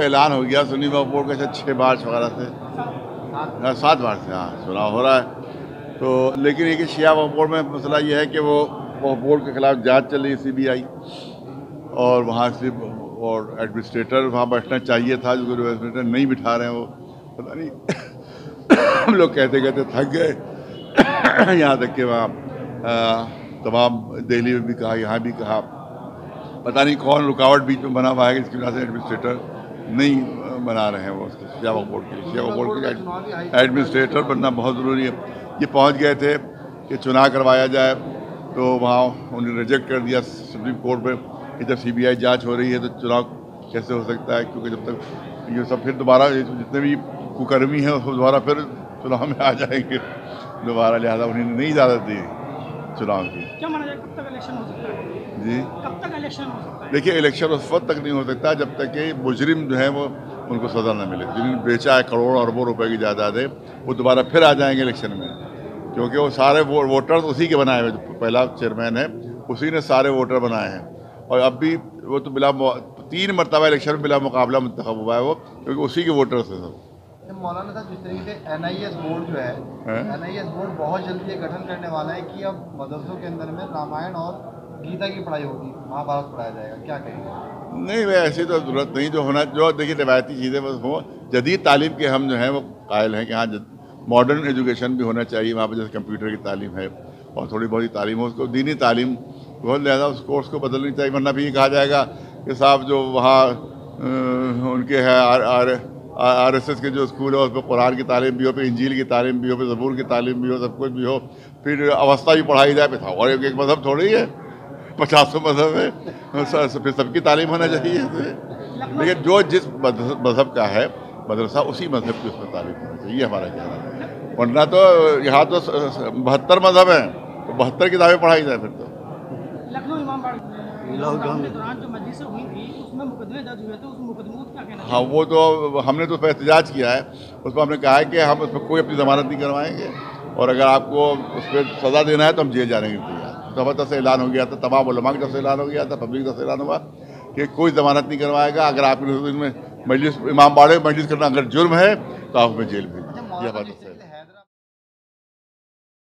ऐलान हो गया सुन्नी वक्फ बोर्ड का, शायद 6 मार्च वगैरह से, 7 मार्च से हाँ चुनाव हो रहा है। तो लेकिन एक शिया वक्फ बोर्ड में मसला ये है कि वो वक्फ बोर्ड के खिलाफ जांच चल रही है CBI, और वहाँ से और एडमिनिस्ट्रेटर वहाँ बैठना चाहिए था, जो एडमिनिस्ट्रेटर नहीं बिठा रहे हैं वो, पता नहीं हम लोग कहते कहते थक गए यहाँ तक कि वहाँ तमाम दिल्ली में भी कहा, यहाँ भी कहा, पता नहीं कौन रुकावट बीच में बना हुआ है जिसकी वजह से एडमिनिस्ट्रेटर नहीं बना रहे हैं वो उसके शिया वक्फ बोर्ड के। शिया वक्फ बोर्ड के एडमिनिस्ट्रेटर बनना बहुत ज़रूरी है। ये पहुँच गए थे कि चुनाव करवाया जाए, तो वहाँ उन्होंने रिजेक्ट कर दिया सुप्रीम कोर्ट में कि जब CBI जांच हो रही है तो चुनाव कैसे हो सकता है, क्योंकि जब तक ये सब फिर दोबारा जितने भी कुकर्मी हैं वो दोबारा फिर चुनाव में आ जाएंगे दोबारा, लिहाजा उन्होंने नहीं इजाज़त दी चुनाव की। क्या माना जाए कब तक इलेक्शन हो सकता है जी? कब तक इलेक्शन हो सकता है? देखिए इलेक्शन उस वक्त तक नहीं हो सकता जब तक कि मुजरिम जो है वो उनको सज़ा न मिले। जिन्होंने बेचा है करोड़ों अरबों रुपए की जायदाद है, वो दोबारा फिर आ जाएंगे इलेक्शन में, क्योंकि वो सारे वोटर उसी के बनाए हुए, जो पहला चेयरमैन है उसी ने सारे वोटर बनाए हैं। और अब भी वो तो 3 मरतबा इलेक्शन में बिला मुकाबला मुंतखब हुआ है वो, क्योंकि उसी के वोटर से सब। मौलाना साहब, जिस तरीके से NIS बोर्ड जो है, NIS बोर्ड बहुत जल्दी ये गठन करने वाला है कि अब मदरसों के अंदर में रामायण और गीता की पढ़ाई होगी, महाभारत पढ़ाया जाएगा, क्या कहेंगे? नहीं भाई, ऐसी तो जरूरत नहीं। जो होना, जो देखिए रिवायती चीज़ें बस हो, जदीद तालीम के हम जो हैं वो कायल हैं कि हाँ मॉडर्न एजुकेशन भी होना चाहिए वहाँ पर, जैसे कंप्यूटर की तालीम है और थोड़ी बहुत तालीम हो, उसको दीनी तालीम बहुत ज़्यादा उस कोर्स को बदलनी चाहिए। वरना भी ये कहा जाएगा कि साहब जो वहाँ उनके है RSS के जो स्कूल है उसमें कुरान की तालीम भी हो, फिर इंजील की तालीम भी हो, फिर ज़बूर की तालीम भी हो, सब कुछ भी हो, फिर अवस्था भी पढ़ाई जाए, फिर और एक मज़हब थोड़ी है, 50 मज़हब है, फिर सबकी तालीम होना चाहिए। लेकिन जो जिस मज़हब का है मदरसा, उसी मज़हब की उसमें तालीम होना चाहिए, हमारा कहना है। वरना तो यहाँ तो 72 मज़हब हैं, तो 72 किताबें पढ़ाई जाए फिर तो। लखनऊ इमामबाड़ा लॉकडाउन के दौरान जो मजलिसें हुई थी उसमें मुकदमे दर्ज हुए थे, उस मुकदमों को क्या कहना? हाँ, वो तो हमने तो उस पर एहतजाज किया है। उस पर हमने कहा है कि हम उस पर कोई अपनी ज़मानत नहीं करवाएंगे, और अगर आपको उस पर सज़ा देना है तो हम जेल जाने के लिए तैयार। तो हमारी तरफ से ऐलान हो गया था, तमाम उलमा की तरफ से ऐलान हो गया था, पब्लिक की तरफ से ऐलान हुआ कि कोई ज़मानत नहीं करवाएगा। अगर आप इनमें मजलिस इमामबाड़े में मजलिस करना अगर जुर्म है तो आप उसमें जेल भेजिए।